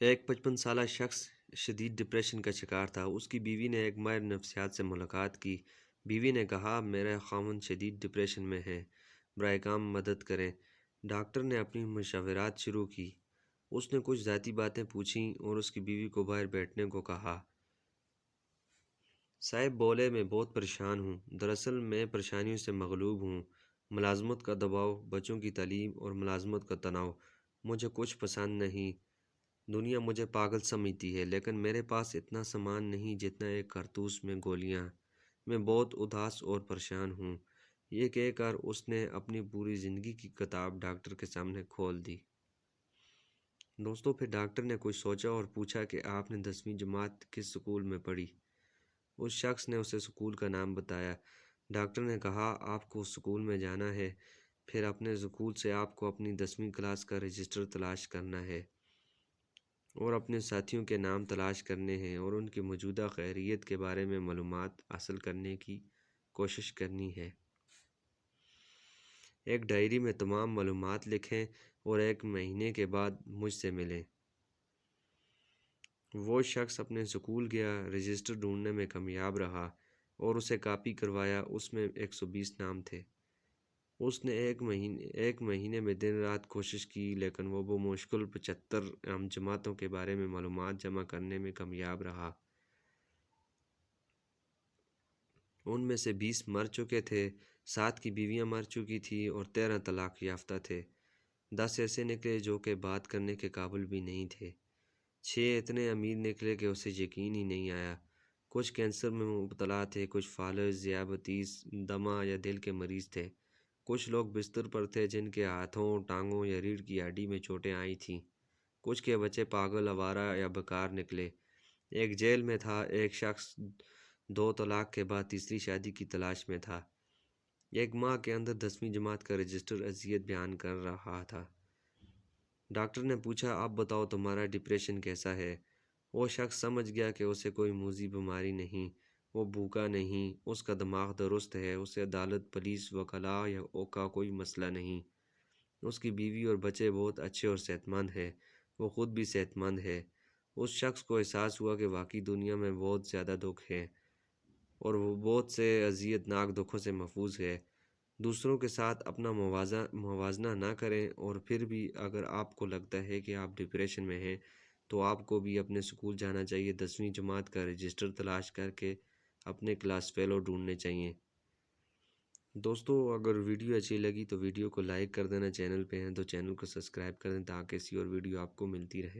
ایک 55 سالہ شخص شدید ڈپریشن کا شکار تھا۔ اس کی بیوی نے ایک ماہر نفسیات سے ملاقات کی۔ بیوی نے کہا، میرا خاوند شدید ڈپریشن میں ہے، براہ کرم مدد کریں۔ ڈاکٹر نے اپنی مشاورات شروع کی۔ اس نے کچھ ذاتی باتیں پوچھیں اور اس کی بیوی کو باہر بیٹھنے کو کہا۔ صاحب بولے، میں بہت پریشان ہوں۔ دراصل میں پریشانیوں سے مغلوب ہوں۔ ملازمت کا دباؤ، بچوں کی تعلیم اور ملازمت کا تناؤ۔ مجھے کچھ پسند نہیں۔ دنیا مجھے پاگل سمجھتی ہے، لیکن میرے پاس اتنا سامان نہیں جتنا ایک کارتوس میں گولیاں۔ میں بہت اداس اور پریشان ہوں۔ یہ کہہ کر اس نے اپنی پوری زندگی کی کتاب ڈاکٹر کے سامنے کھول دی۔ دوستو، پھر ڈاکٹر نے کچھ سوچا اور پوچھا کہ آپ نے 10ویں جماعت کس سکول میں پڑھی؟ اس شخص نے اسے سکول کا نام بتایا۔ ڈاکٹر نے کہا، آپ کو اس سکول میں جانا ہے، پھر اپنے سکول سے آپ کو اپنی 10ویں کلاس کا رجسٹر تلاش کرنا ہے اور اپنے ساتھیوں کے نام تلاش کرنے ہیں اور ان کی موجودہ خیریت کے بارے میں معلومات حاصل کرنے کی کوشش کرنی ہے۔ ایک ڈائری میں تمام معلومات لکھیں اور 1 مہینے کے بعد مجھ سے ملیں۔ وہ شخص اپنے سکول گیا، رجسٹر ڈھونڈنے میں کامیاب رہا اور اسے کاپی کروایا۔ اس میں 120 نام تھے۔ اس نے ایک مہینے میں دن رات کوشش کی، لیکن وہ بمشکل 75 عام جماعتوں کے بارے میں معلومات جمع کرنے میں کامیاب رہا۔ ان میں سے 20 مر چکے تھے، 7 کی بیویاں مر چکی تھیں اور 13 طلاق یافتہ تھے۔ 10 ایسے نکلے جو کہ بات کرنے کے قابل بھی نہیں تھے۔ 6 اتنے امیر نکلے کہ اسے یقین ہی نہیں آیا۔ کچھ کینسر میں مبتلا تھے، کچھ فالج، ذیابیطس، دمہ یا دل کے مریض تھے۔ کچھ لوگ بستر پر تھے جن کے ہاتھوں، ٹانگوں یا ریڑھ کی ہڈی میں چوٹیں آئی تھیں۔ کچھ کے بچے پاگل، آوارہ یا بیکار نکلے۔ ایک جیل میں تھا۔ ایک شخص 2 طلاق کے بعد تیسری شادی کی تلاش میں تھا۔ 1 ماہ کے اندر 10ویں جماعت کا رجسٹر اذیت بیان کر رہا تھا۔ ڈاکٹر نے پوچھا، اب بتاؤ تمہارا ڈپریشن کیسا ہے؟ وہ شخص سمجھ گیا کہ اسے کوئی موذی بیماری نہیں، وہ بھوکا نہیں، اس کا دماغ درست ہے، اسے عدالت، پولیس، وکلاء یا کا کوئی مسئلہ نہیں۔ اس کی بیوی اور بچے بہت اچھے اور صحت مند ہیں، وہ خود بھی صحت مند ہے۔ اس شخص کو احساس ہوا کہ واقعی دنیا میں بہت زیادہ دکھ ہیں اور وہ بہت سے اذیت ناک دکھوں سے محفوظ ہے۔ دوسروں کے ساتھ اپنا موازنہ نہ کریں، اور پھر بھی اگر آپ کو لگتا ہے کہ آپ ڈپریشن میں ہیں تو آپ کو بھی اپنے سکول جانا چاہیے، 10ویں جماعت کا رجسٹر تلاش کر کے اپنے کلاس فیلو ڈھونڈنے چاہیے۔ دوستو، اگر ویڈیو اچھی لگی تو ویڈیو کو لائک کر دینا، چینل پہ ہیں تو چینل کو سبسکرائب کر دیں تاکہ ایسی اور ویڈیو آپ کو ملتی رہے۔